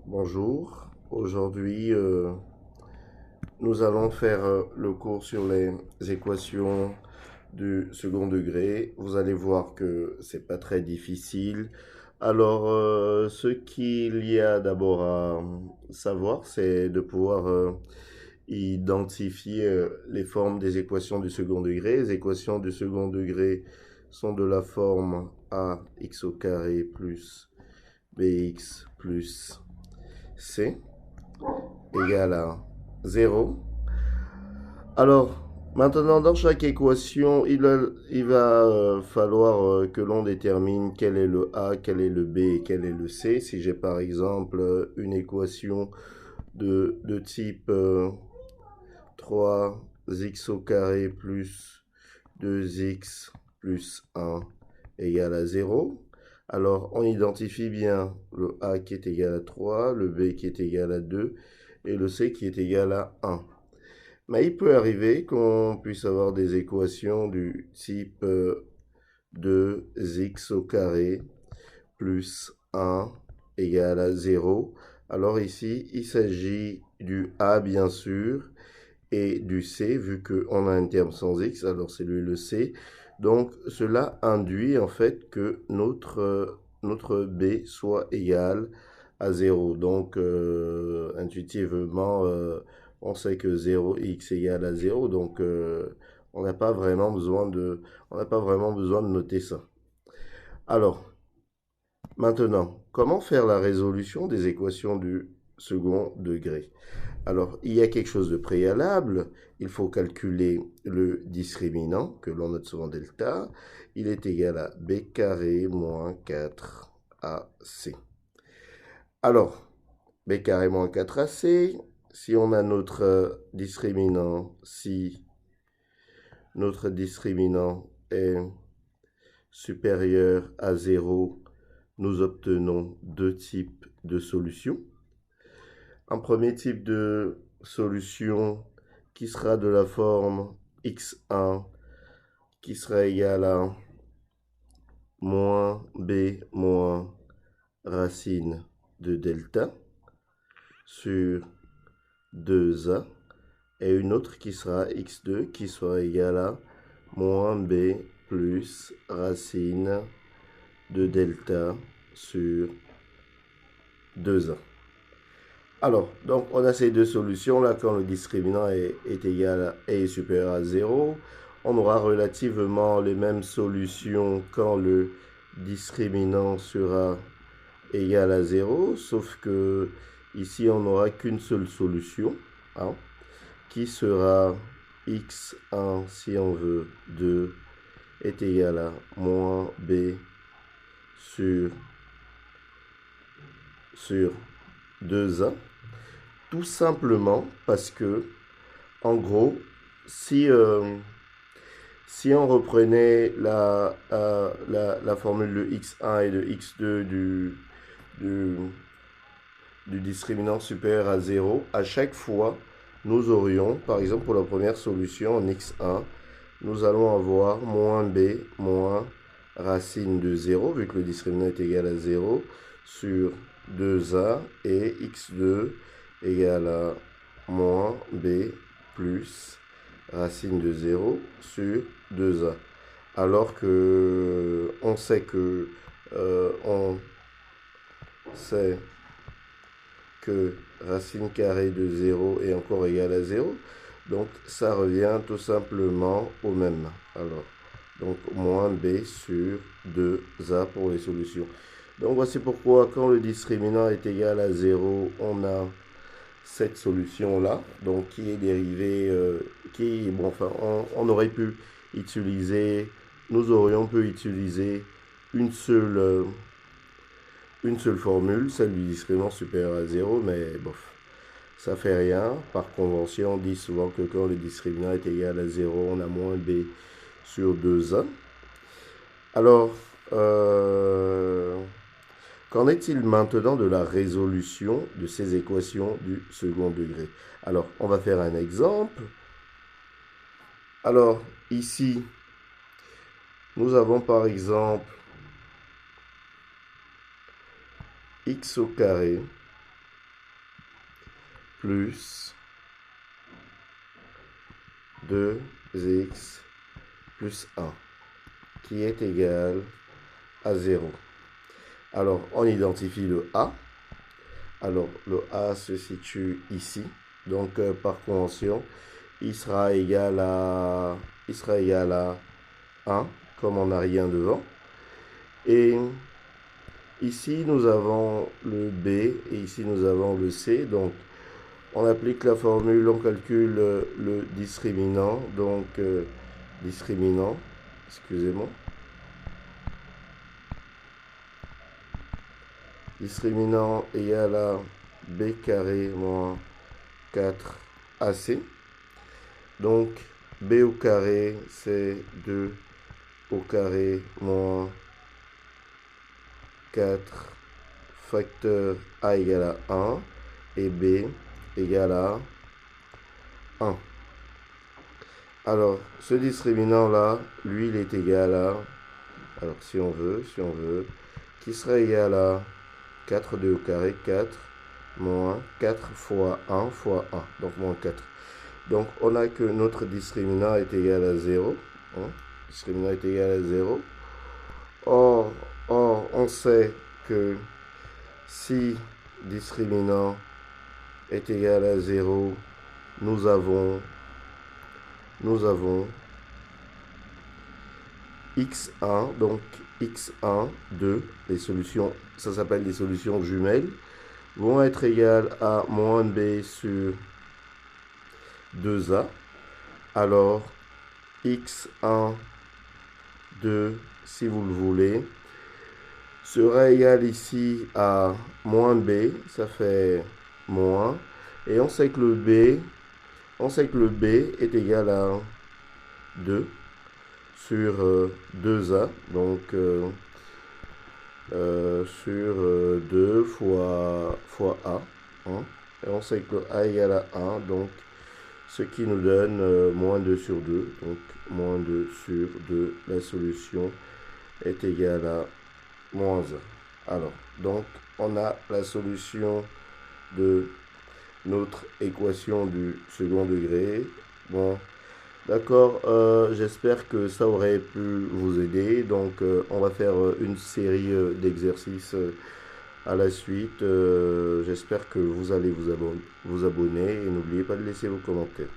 Bonjour. Aujourd'hui, nous allons faire le cours sur les équations du second degré. Vous allez voir que c'est pas très difficile. Ce qu'il y a d'abord à savoir, c'est de pouvoir identifier les formes des équations du second degré. Les équations du second degré sont de la forme ax au carré plus bx plus c égale à 0. Alors, maintenant, dans chaque équation, il va falloir que l'on détermine quel est le a, quel est le b et quel est le c. Si j'ai par exemple une équation de type 3x au carré plus 2x plus 1 égale à 0. Alors, on identifie bien le a qui est égal à 3, le b qui est égal à 2 et le c qui est égal à 1. Mais il peut arriver qu'on puisse avoir des équations du type 2x au carré plus 1 égale à 0. Alors ici, il s'agit du a bien sûr et du c, vu qu'on a un terme sans x, alors c'est lui le c. Donc cela induit en fait que notre b soit égal à 0. Donc intuitivement, on sait que 0x égale à 0, donc on n'a pas vraiment besoin de noter ça. Alors, maintenant, comment faire la résolution des équations du second degré? Alors, il y a quelque chose de préalable. Il faut calculer le discriminant, que l'on note souvent delta. Il est égal à b carré moins 4ac. Alors, b carré moins 4ac, si on a notre discriminant, si notre discriminant est supérieur à 0, nous obtenons deux types de solutions. Un premier type de solution qui sera de la forme x1 qui sera égal à moins b moins racine de delta sur 2a, et une autre qui sera x2 qui sera égal à moins b plus racine de delta sur 2a. Alors, donc on a ces deux solutions-là. Quand le discriminant est égal à, est supérieur à 0, on aura relativement les mêmes solutions quand le discriminant sera égal à 0, sauf que ici on n'aura qu'une seule solution, hein, qui sera x1, si on veut, 2, est égal à moins b sur 2a. Tout simplement parce que, en gros, si on reprenait la formule de x1 et de x2 du discriminant supérieur à 0, à chaque fois, nous aurions, par exemple pour la première solution en x1, nous allons avoir moins b moins racine de 0, vu que le discriminant est égal à 0, sur 2a, et x2 égale à moins b plus racine de 0 sur 2a. Alors que on sait que racine carrée de 0 est encore égale à 0. Donc ça revient tout simplement au même. Alors, donc moins b sur 2a pour les solutions. Donc voici pourquoi quand le discriminant est égal à 0, on a cette solution-là, donc qui est dérivée, on aurait pu utiliser, nous aurions pu utiliser une seule formule, celle du discriminant supérieur à 0, mais bof, ça fait rien. Par convention, on dit souvent que quand le discriminant est égal à 0, on a moins b sur 2a. Alors, qu'en est-il maintenant de la résolution de ces équations du second degré? Alors, on va faire un exemple. Alors, ici, nous avons par exemple x au carré plus 2x plus 1 qui est égal à 0. Alors, on identifie le A. Alors, le A se situe ici. Donc, par convention, il sera égal à 1, comme on n'a rien devant. Et ici, nous avons le B et ici, nous avons le C. Donc, on applique la formule, on calcule le discriminant. Donc, discriminant, excusez-moi. Discriminant égal à B carré moins 4AC. Donc, B au carré, c'est 2 au carré moins 4 facteur A égale à 1 et B égale à 1. Alors, ce discriminant-là, lui, il est égal à, alors si on veut, qui sera égal à 4, 2 au carré, 4, moins 4 fois 1 fois 1, donc moins 4. Donc, on a que notre discriminant est égal à 0. Hein? Discriminant est égal à 0. Or, on sait que si discriminant est égal à 0, nous avons x1, donc x1, 2, les solutions, ça s'appelle des solutions jumelles, vont être égales à moins b sur 2a. Alors, x1, 2, si vous le voulez, sera égal ici à moins b, ça fait moins, et on sait que le b est égal à 2 sur 2a, donc sur 2 fois a, hein, et on sait que a égale à 1, donc ce qui nous donne moins 2 sur 2, donc moins 2 sur 2, la solution est égale à moins 1. Alors, donc, on a la solution de notre équation du second degré. Bon, d'accord, j'espère que ça aurait pu vous aider. Donc, on va faire une série d'exercices à la suite. J'espère que vous allez vous abonner et n'oubliez pas de laisser vos commentaires.